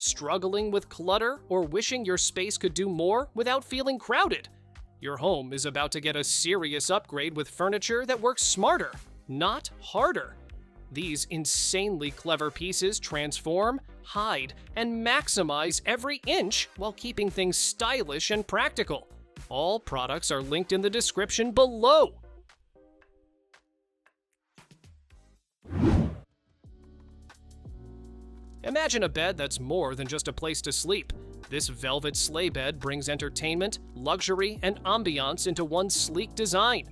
Struggling with clutter or wishing your space could do more without feeling crowded? Your home is about to get a serious upgrade with furniture that works smarter, not harder. These insanely clever pieces transform, hide, and maximize every inch while keeping things stylish and practical. All products are linked in the description below. Imagine a bed that's more than just a place to sleep. This velvet sleigh bed brings entertainment, luxury, and ambiance into one sleek design.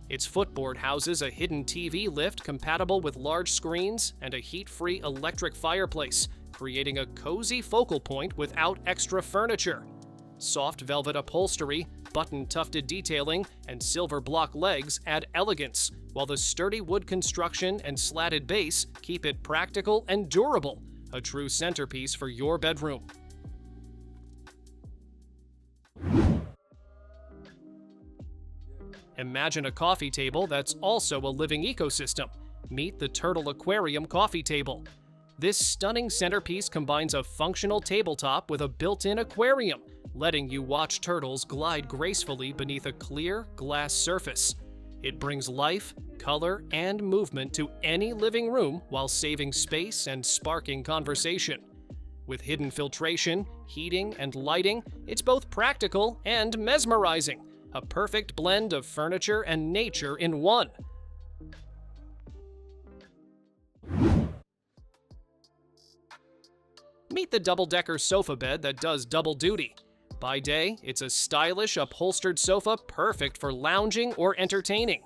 Its footboard houses a hidden TV lift compatible with large screens and a heat-free electric fireplace, creating a cozy focal point without extra furniture. Soft velvet upholstery, button-tufted detailing, and silver block legs add elegance, while the sturdy wood construction and slatted base keep it practical and durable, a true centerpiece for your bedroom. Imagine a coffee table that's also a living ecosystem. Meet the Turtle Aquarium coffee table. This stunning centerpiece combines a functional tabletop with a built-in aquarium, letting you watch turtles glide gracefully beneath a clear glass surface. It brings life, color, and movement to any living room while saving space and sparking conversation. With hidden filtration, heating, and lighting, it's both practical and mesmerizing. A perfect blend of furniture and nature in one. Meet the double-decker sofa bed that does double duty. By day, it's a stylish, upholstered sofa perfect for lounging or entertaining.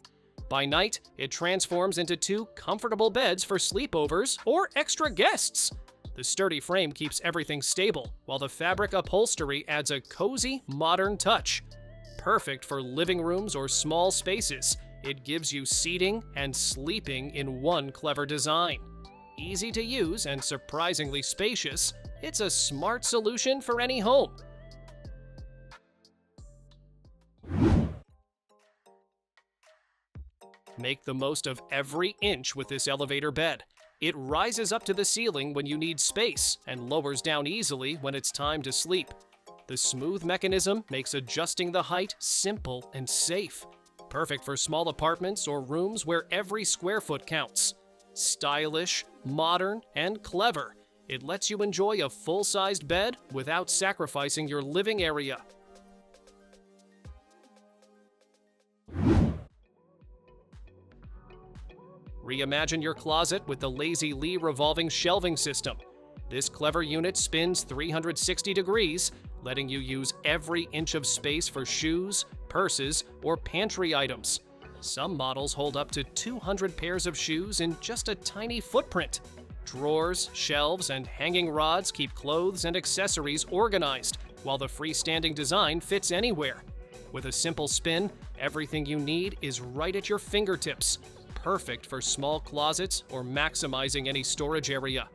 By night, it transforms into two comfortable beds for sleepovers or extra guests. The sturdy frame keeps everything stable, while the fabric upholstery adds a cozy, modern touch. Perfect for living rooms or small spaces, it gives you seating and sleeping in one clever design. Easy to use and surprisingly spacious, it's a smart solution for any home. Make the most of every inch with this elevator bed. It rises up to the ceiling when you need space and lowers down easily when it's time to sleep. The smooth mechanism makes adjusting the height simple and safe. Perfect for small apartments or rooms where every square foot counts. Stylish, modern, and clever, it lets you enjoy a full-sized bed without sacrificing your living area. Reimagine your closet with the Lazy Lee revolving shelving system. This clever unit spins 360 degrees, letting you use every inch of space for shoes, purses, or pantry items. Some models hold up to 200 pairs of shoes in just a tiny footprint. Drawers, shelves, and hanging rods keep clothes and accessories organized, while the freestanding design fits anywhere. With a simple spin, everything you need is right at your fingertips. Perfect for small closets or maximizing any storage area.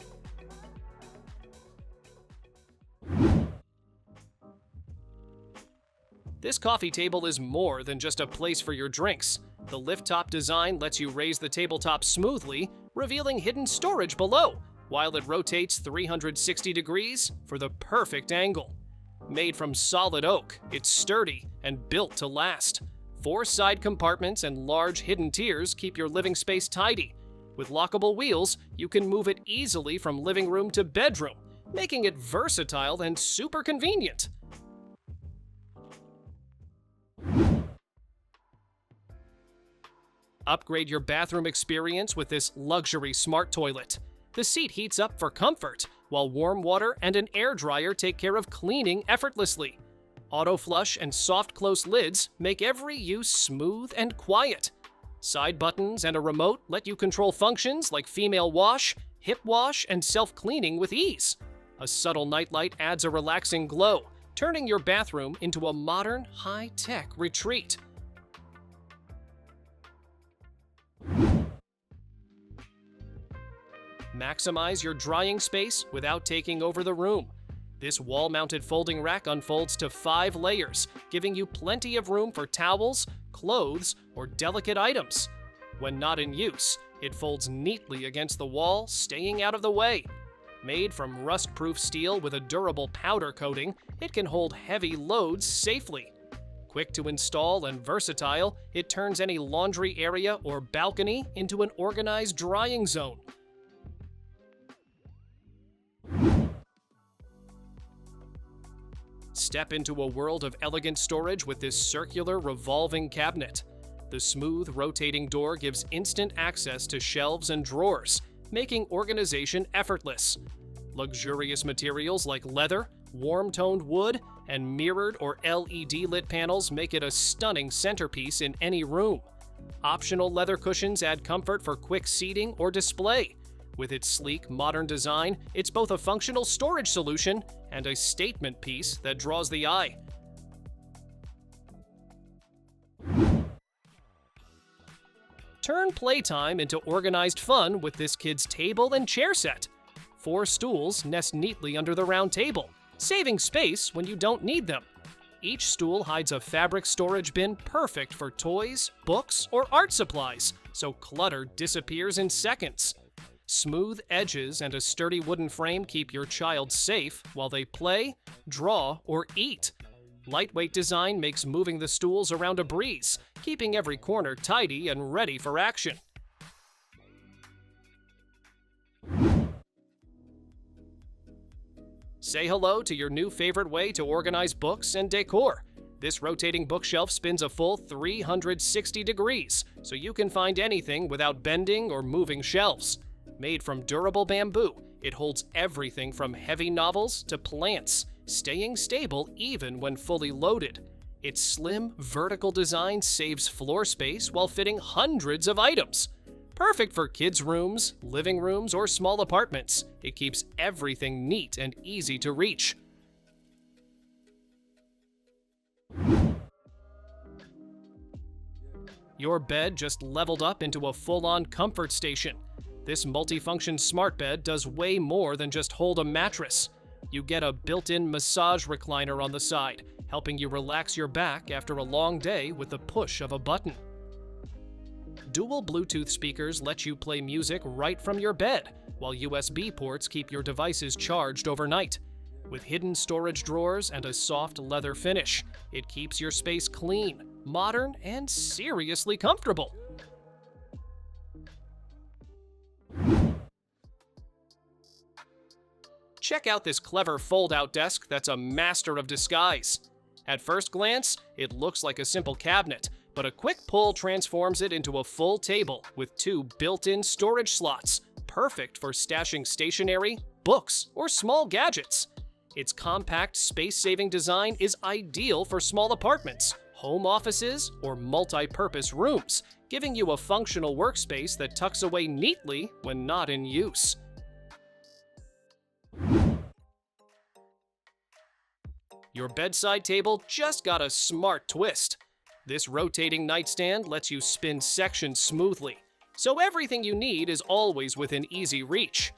This coffee table is more than just a place for your drinks. The lift-top design lets you raise the tabletop smoothly, revealing hidden storage below, while it rotates 360 degrees for the perfect angle. Made from solid oak, it's sturdy and built to last. 4 side compartments and large hidden tiers keep your living space tidy. With lockable wheels, you can move it easily from living room to bedroom, making it versatile and super convenient. Upgrade your bathroom experience with this luxury smart toilet. The seat heats up for comfort, while warm water and an air dryer take care of cleaning effortlessly. Auto flush and soft close lids make every use smooth and quiet. Side buttons and a remote let you control functions like female wash, hip wash, and self-cleaning with ease. A subtle nightlight adds a relaxing glow, turning your bathroom into a modern, high-tech retreat. Maximize your drying space without taking over the room. This wall-mounted folding rack unfolds to 5 layers, giving you plenty of room for towels, clothes, or delicate items. When not in use, it folds neatly against the wall, staying out of the way. Made from rust-proof steel with a durable powder coating, it can hold heavy loads safely. Quick to install and versatile, it turns any laundry area or balcony into an organized drying zone. Step into a world of elegant storage with this circular revolving cabinet. The smooth, rotating door gives instant access to shelves and drawers, making organization effortless. Luxurious materials like leather, warm-toned wood, and mirrored or LED-lit panels make it a stunning centerpiece in any room. Optional leather cushions add comfort for quick seating or display. With its sleek, modern design, it's both a functional storage solution and a statement piece that draws the eye. Turn playtime into organized fun with this kid's table and chair set. 4 stools nest neatly under the round table, saving space when you don't need them. Each stool hides a fabric storage bin perfect for toys, books, or art supplies, so clutter disappears in seconds. Smooth edges and a sturdy wooden frame keep your child safe while they play, draw, or eat. Lightweight design makes moving the stools around a breeze, keeping every corner tidy and ready for action. Say hello to your new favorite way to organize books and decor. This rotating bookshelf spins a full 360 degrees, so you can find anything without bending or moving shelves. Made from durable bamboo, it holds everything from heavy novels to plants, staying stable even when fully loaded. Its slim, vertical design saves floor space while fitting hundreds of items. Perfect for kids' rooms, living rooms, or small apartments. It keeps everything neat and easy to reach. Your bed just leveled up into a full-on comfort station. This multifunction smart bed does way more than just hold a mattress. You get a built-in massage recliner on the side, helping you relax your back after a long day with the push of a button. Dual Bluetooth speakers let you play music right from your bed, while USB ports keep your devices charged overnight. With hidden storage drawers and a soft leather finish, it keeps your space clean, modern, and seriously comfortable. Check out this clever fold-out desk that's a master of disguise. At first glance, it looks like a simple cabinet, but a quick pull transforms it into a full table with 2 built-in storage slots, perfect for stashing stationery, books, or small gadgets. Its compact, space-saving design is ideal for small apartments, home offices, or multi-purpose rooms, giving you a functional workspace that tucks away neatly when not in use. Your bedside table just got a smart twist. This rotating nightstand lets you spin sections smoothly, so everything you need is always within easy reach.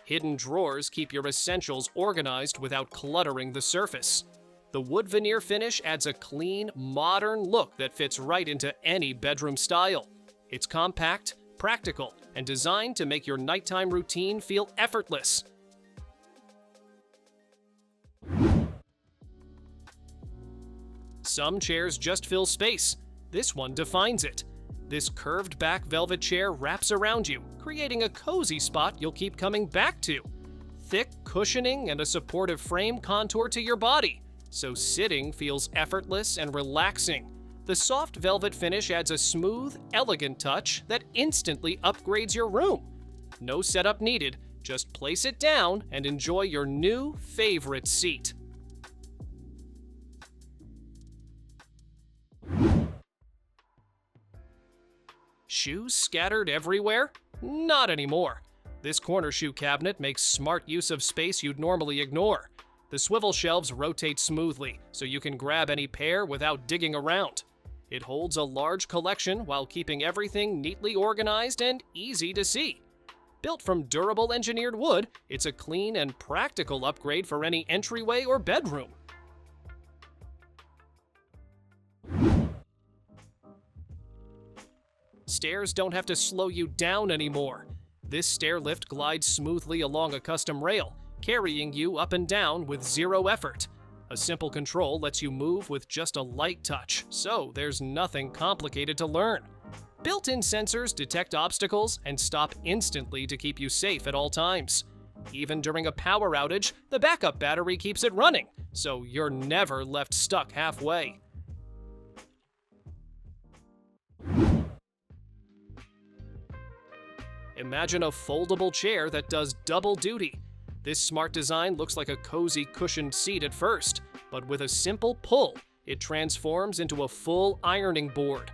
Hidden drawers keep your essentials organized without cluttering the surface. The wood veneer finish adds a clean, modern look that fits right into any bedroom style. It's compact, practical, and designed to make your nighttime routine feel effortless. Some chairs just fill space. This one defines it. This curved back velvet chair wraps around you, creating a cozy spot you'll keep coming back to. Thick cushioning and a supportive frame contour to your body, so sitting feels effortless and relaxing. The soft velvet finish adds a smooth, elegant touch that instantly upgrades your room. No setup needed, just place it down and enjoy your new favorite seat. Shoes scattered everywhere? Not anymore. This corner shoe cabinet makes smart use of space you'd normally ignore. The swivel shelves rotate smoothly, so you can grab any pair without digging around. It holds a large collection while keeping everything neatly organized and easy to see. Built from durable engineered wood, it's a clean and practical upgrade for any entryway or bedroom. Stairs don't have to slow you down anymore. This stair lift glides smoothly along a custom rail, carrying you up and down with zero effort. A simple control lets you move with just a light touch, so there's nothing complicated to learn. Built-in sensors detect obstacles and stop instantly to keep you safe at all times. Even during a power outage, the backup battery keeps it running, so you're never left stuck halfway. Imagine a foldable chair that does double duty. This smart design looks like a cozy cushioned seat at first, but with a simple pull, it transforms into a full ironing board.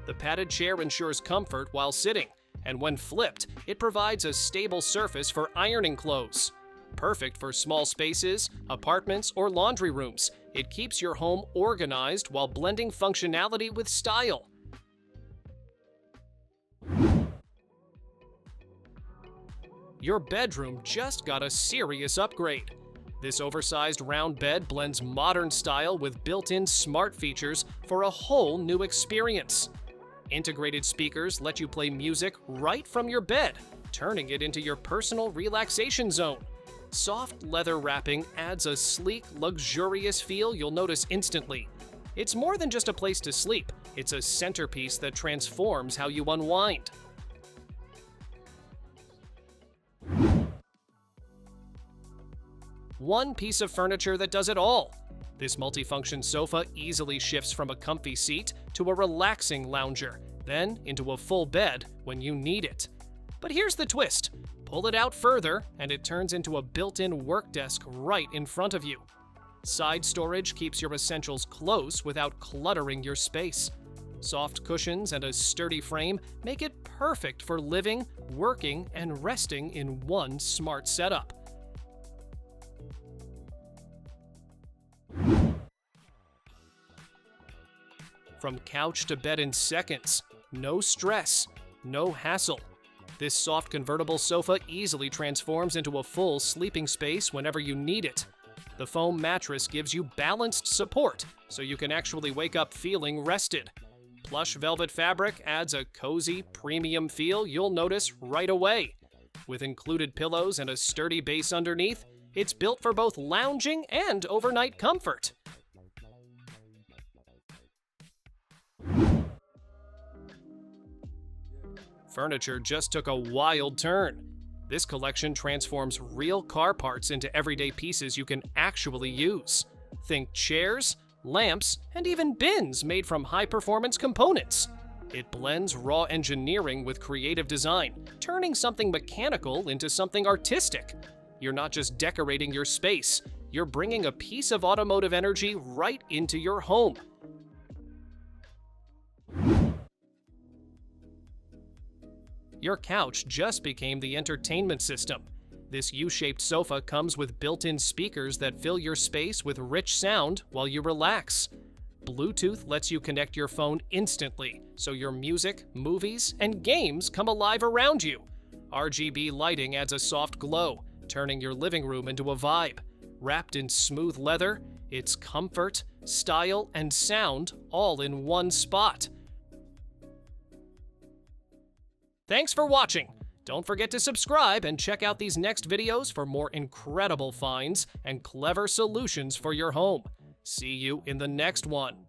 The padded chair ensures comfort while sitting, and when flipped, it provides a stable surface for ironing clothes. Perfect for small spaces, apartments, or laundry rooms, it keeps your home organized while blending functionality with style. Your bedroom just got a serious upgrade. This oversized round bed blends modern style with built-in smart features for a whole new experience. Integrated speakers let you play music right from your bed, turning it into your personal relaxation zone. Soft leather wrapping adds a sleek, luxurious feel you'll notice instantly. It's more than just a place to sleep, it's a centerpiece that transforms how you unwind. One piece of furniture that does it all. This multifunction sofa easily shifts from a comfy seat to a relaxing lounger, then into a full bed when you need it. But here's the twist. Pull it out further, and it turns into a built-in work desk right in front of you. Side storage keeps your essentials close without cluttering your space. Soft cushions and a sturdy frame make it perfect for living, working, and resting in one smart setup. From couch to bed in seconds. No stress, no hassle. This soft convertible sofa easily transforms into a full sleeping space whenever you need it. The foam mattress gives you balanced support, so you can actually wake up feeling rested. Plush velvet fabric adds a cozy, premium feel you'll notice right away. With included pillows and a sturdy base underneath, it's built for both lounging and overnight comfort. Furniture just took a wild turn. This collection transforms real car parts into everyday pieces you can actually use. Think chairs, lamps, and even bins made from high-performance components. It blends raw engineering with creative design, turning something mechanical into something artistic. You're not just decorating your space, you're bringing a piece of automotive energy right into your home. Your couch just became the entertainment system. This U-shaped sofa comes with built-in speakers that fill your space with rich sound while you relax. Bluetooth lets you connect your phone instantly, so your music, movies, and games come alive around you. RGB lighting adds a soft glow, turning your living room into a vibe. Wrapped in smooth leather, it's comfort, style, and sound all in one spot. Thanks for watching! Don't forget to subscribe and check out these next videos for more incredible finds and clever solutions for your home. See you in the next one.